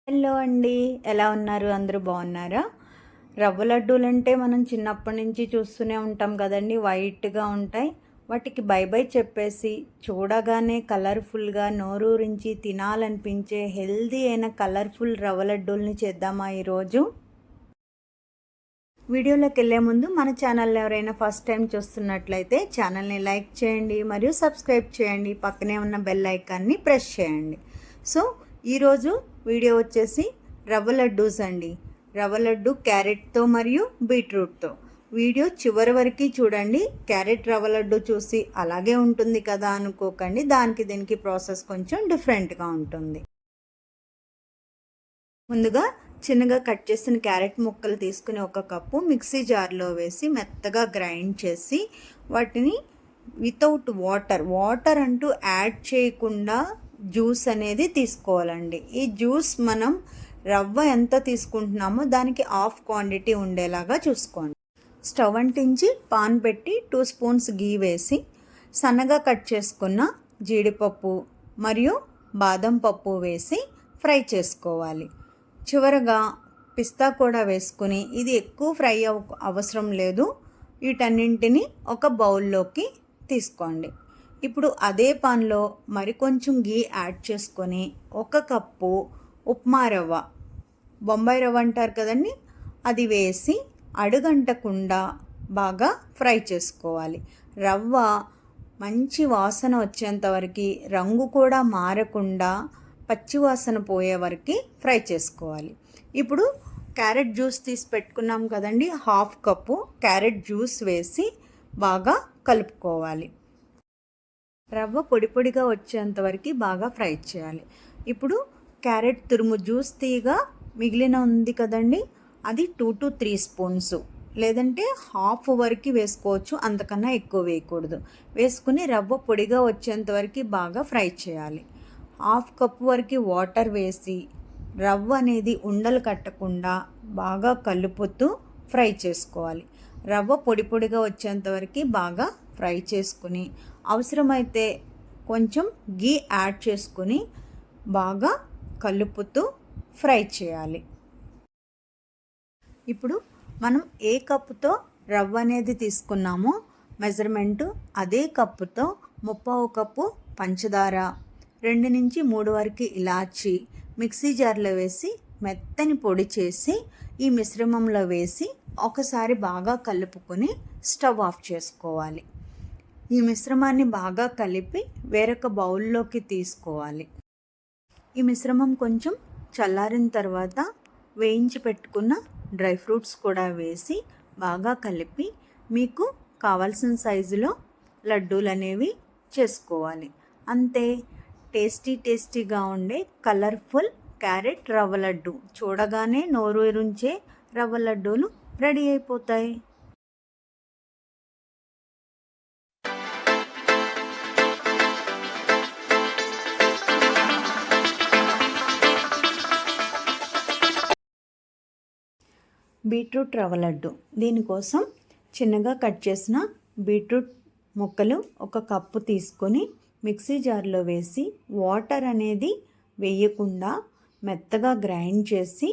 Hello అండి, ఎలా ఉన్నారు? అందరూ బాగున్నారా? రవ్వ లడ్డూలంటే మనం చిన్నప్పటి నుంచి చూస్తూనే ఉంటాం కదండి. వైట్గా ఉంటాయి. వాటికి బై బై చెప్పేసి చూడగానే కలర్ఫుల్గా నోరూరించి తినాలనిపించే హెల్దీ అయిన కలర్ఫుల్ రవ్వ లడ్డూల్ని చేద్దామా ఈరోజు? వీడియోలోకి వెళ్ళే ముందు మన ఛానల్ని ఎవరైనా ఫస్ట్ టైం చూస్తున్నట్లయితే ఛానల్ని లైక్ చేయండి మరియు సబ్స్క్రైబ్ చేయండి. పక్కనే ఉన్న బెల్ ఐకాన్ని ప్రెస్ చేయండి. సో ఈరోజు వీడియో వచ్చేసి రవ్వ లడ్డూస్ అండి. రవ్వ లడ్డు క్యారెట్తో మరియు బీట్రూట్తో. వీడియో చివరి వరకు చూడండి. క్యారెట్ రవ్వ లడ్డు చూసి అలాగే ఉంటుంది కదా అనుకోకండి. దానికి దీనికి ప్రాసెస్ కొంచెం డిఫరెంట్గా ఉంటుంది. ముందుగా చిన్నగా కట్ చేసిన క్యారెట్ ముక్కలు తీసుకుని ఒక కప్పు మిక్సీ జార్లో వేసి మెత్తగా గ్రైండ్ చేసి వాటిని వితౌట్ వాటర్ అంటూ యాడ్ చేయకుండా జ్యూస్ అనేది తీసుకోవాలండి. ఈ జ్యూస్ మనం రవ్వ ఎంత తీసుకుంటున్నామో దానికి హాఫ్ క్వాంటిటీ ఉండేలాగా చూసుకోండి. స్టవ్ అంటించి పాన్ పెట్టి 2 స్పూన్స్ గీ వేసి సన్నగా కట్ చేసుకున్న జీడిపప్పు మరియు బాదం పప్పు వేసి ఫ్రై చేసుకోవాలి. చివరగా పిస్తా కూడా వేసుకుని, ఇది ఎక్కువ ఫ్రై అవసరం లేదు, వీటన్నింటిని ఒక బౌల్లోకి తీసుకోండి. ఇప్పుడు అదే పాన్లో మరికొంచెం గీ యాడ్ చేసుకొని 1 కప్పు ఉప్మా రవ్వ, బొంబాయి రవ్వ అంటారు కదండి, అది వేసి అడుగంటకుండా బాగా ఫ్రై చేసుకోవాలి. రవ్వ మంచి వాసన వచ్చేంత వరకు, రంగు కూడా మారకుండా పచ్చి వాసన పోయే వరకు ఫ్రై చేసుకోవాలి. ఇప్పుడు క్యారెట్ జ్యూస్ తీసి పెట్టుకున్నాం కదండి, 1/2 కప్పు క్యారెట్ జ్యూస్ వేసి బాగా కలుపుకోవాలి. రవ్వ పొడి పొడిగా వచ్చేంత వరకు బాగా ఫ్రై చేయాలి. ఇప్పుడు క్యారెట్ తురుము జ్యూస్ తీయగా మిగిలిన ఉంది కదండి, అది 2 to 3 స్పూన్స్, లేదంటే హాఫ్ వరకు వేసుకోవచ్చు, అంతకన్నా ఎక్కువ వేయకూడదు. వేసుకుని రవ్వ పొడిగా వచ్చేంత వరకు బాగా ఫ్రై చేయాలి. 1/2 కప్పు వరకు వాటర్ వేసి రవ్వ అనేది ఉండలు కట్టకుండా బాగా కలుపుతూ ఫ్రై చేసుకోవాలి. రవ్వ పొడి పొడిగా వచ్చేంత వరకు బాగా ఫ్రై చేసుకుని, అవసరమైతే కొంచెం గీ యాడ్ చేసుకుని బాగా కలుపుతూ ఫ్రై చేయాలి. ఇప్పుడు మనం ఏ కప్పుతో రవ్వ అనేది తీసుకున్నామో మెజర్మెంటు అదే కప్పుతో 1/2 కప్పు పంచదార, 2 నుంచి 3 వరకు ఇలాచి మిక్సీ జార్లో వేసి మెత్తని పొడి చేసి ఈ మిశ్రమంలో వేసి ఒకసారి బాగా కలుపుకొని స్టవ్ ఆఫ్ చేసుకోవాలి. ఈ మిశ్రమాన్ని బాగా కలిపి వేరొక బౌల్లోకి తీసుకోవాలి. ఈ మిశ్రమం కొంచెం చల్లారిన తర్వాత వేయించి పెట్టుకున్న డ్రై ఫ్రూట్స్ కూడా వేసి బాగా కలిపి మీకు కావాల్సిన సైజులో లడ్డూలు అనేవి చేసుకోవాలి. అంతే, టేస్టీగా ఉండే కలర్ఫుల్ క్యారెట్ రవ్వ లడ్డు, చూడగానే నోరూరించే రవ్వ లడ్డూలు రెడీ అయిపోతాయి. బీట్రూట్ రవ్వ లడ్డు. దీనికోసం చిన్నగా కట్ చేసిన బీట్రూట్ ముక్కలు 1 కప్పు తీసుకొని మిక్సీ జార్లో వేసి వాటర్ అనేది వేయకుండా మెత్తగా గ్రైండ్ చేసి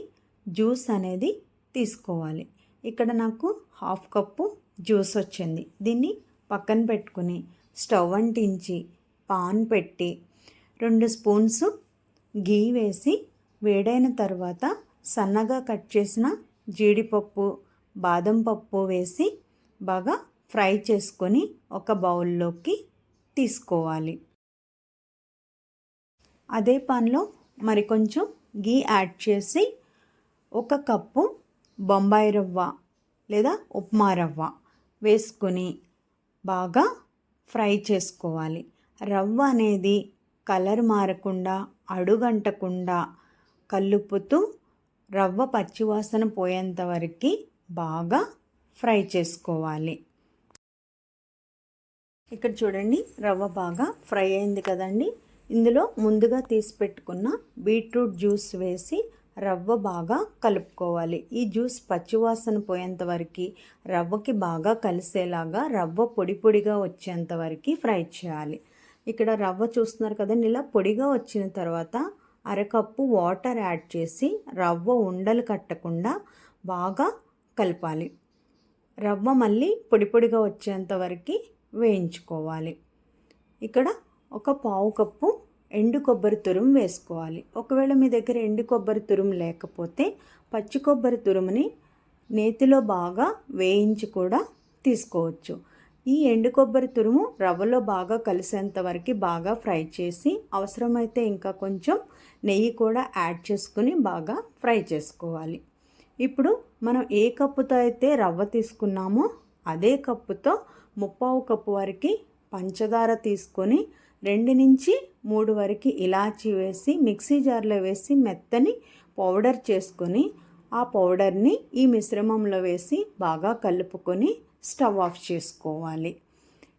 జ్యూస్ అనేది తీసుకోవాలి. ఇక్కడ నాకు 1/2 కప్పు జ్యూస్ వచ్చింది. దీన్ని పక్కన పెట్టుకుని స్టవ్ అంటించి పాన్ పెట్టి 2 స్పూన్స్ గీ వేసి వేడైన తర్వాత సన్నగా కట్ చేసిన జీడిపప్పు, బాదం పప్పు వేసి బాగా ఫ్రై చేసుకొని ఒక బౌల్లోకి తీసుకోవాలి. అదే పాన్లో మరికొంచెం గీ యాడ్ చేసి 1 కప్పు బొంబాయి రవ్వ లేదా ఉప్మా రవ్వ వేసుకొని బాగా ఫ్రై చేసుకోవాలి. రవ్వ అనేది కలర్ మారకుండా అడుగంటకుండా కలుపుతూ రవ్వ పచ్చివాసన పోయేంత వరకు బాగా ఫ్రై చేసుకోవాలి. ఇక్కడ చూడండి, రవ్వ బాగా ఫ్రై అయింది కదండి. ఇందులో ముందుగా తీసి పెట్టుకున్న బీట్రూట్ జ్యూస్ వేసి రవ్వ బాగా కలుపుకోవాలి. ఈ జ్యూస్ పచ్చివాసన పోయేంత వరకు రవ్వకి బాగా కలిసేలాగా రవ్వ పొడి పొడిగా వచ్చేంత వరకు ఫ్రై చేయాలి. ఇక్కడ రవ్వ చూస్తున్నారు కదండి, ఇలా పొడిగా వచ్చిన తర్వాత అరకప్పు వాటర్ యాడ్ చేసి రవ్వ ఉండలు కట్టకుండా బాగా కలపాలి. రవ్వ మళ్ళీ పొడి పొడిగా వచ్చేంత వరకు వేయించుకోవాలి. ఇక్కడ ఒక పావు కప్పు ఎండు కొబ్బరి తురుము వేసుకోవాలి. ఒకవేళ మీ దగ్గర ఎండు కొబ్బరి తురుము లేకపోతే పచ్చి కొబ్బరి తురుముని నేతిలో బాగా వేయించి కూడా తీసుకోవచ్చు. ఈ ఎండు కొబ్బరి తురుము రవ్వలో బాగా కలిసేంత వరకు బాగా ఫ్రై చేసి అవసరమైతే ఇంకా కొంచెం నెయ్యి కూడా యాడ్ చేసుకుని బాగా ఫ్రై చేసుకోవాలి. ఇప్పుడు మనం ఏ కప్పుతో అయితే రవ్వ తీసుకున్నామో అదే కప్పుతో 3/4 కప్పు వరకు పంచదార తీసుకొని 2 నుంచి 3 వరకు ఇలాచీ వేసి మిక్సీ జార్లో వేసి మెత్తని పౌడర్ చేసుకొని ఆ పౌడర్ని ఈ మిశ్రమంలో వేసి బాగా కలుపుకొని స్టవ్ ఆఫ్ చేసుకోవాలి.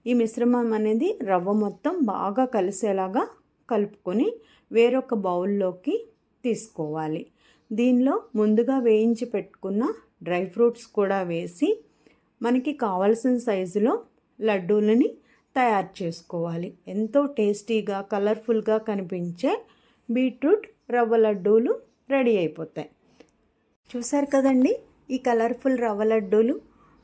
ఈ మిశ్రమం అనేది రవ్వ మొత్తం బాగా కలిసేలాగా కలుపుకొని వేరొక బౌల్లోకి తీసుకోవాలి. దీనిలో ముందుగా వేయించి పెట్టుకున్న డ్రై ఫ్రూట్స్ కూడా వేసి మనకి కావలసిన సైజులో లడ్డూలని తయారు చేసుకోవాలి. ఎంతో టేస్టీగా కలర్ఫుల్గా కనిపించే బీట్రూట్ రవ్వ లడ్డూలు రెడీ అయిపోతాయి. చూసారు కదండి ఈ కలర్ఫుల్ రవ్వ లడ్డూలు.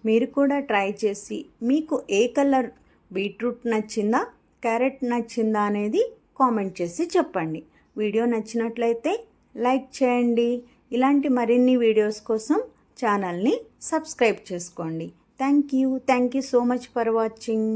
మీరు కూడా ట్రై చేసి మీకు ఏ కలర్ బీట్రూట్ నచ్చిందా క్యారెట్ నచ్చిందా అనేది కామెంట్ చేసి చెప్పండి. వీడియో నచ్చినట్లయితే లైక్ చేయండి. ఇలాంటి మరిన్ని వీడియోస్ కోసం ఛానల్ని సబ్స్క్రైబ్ చేసుకోండి. Thank you so much for watching.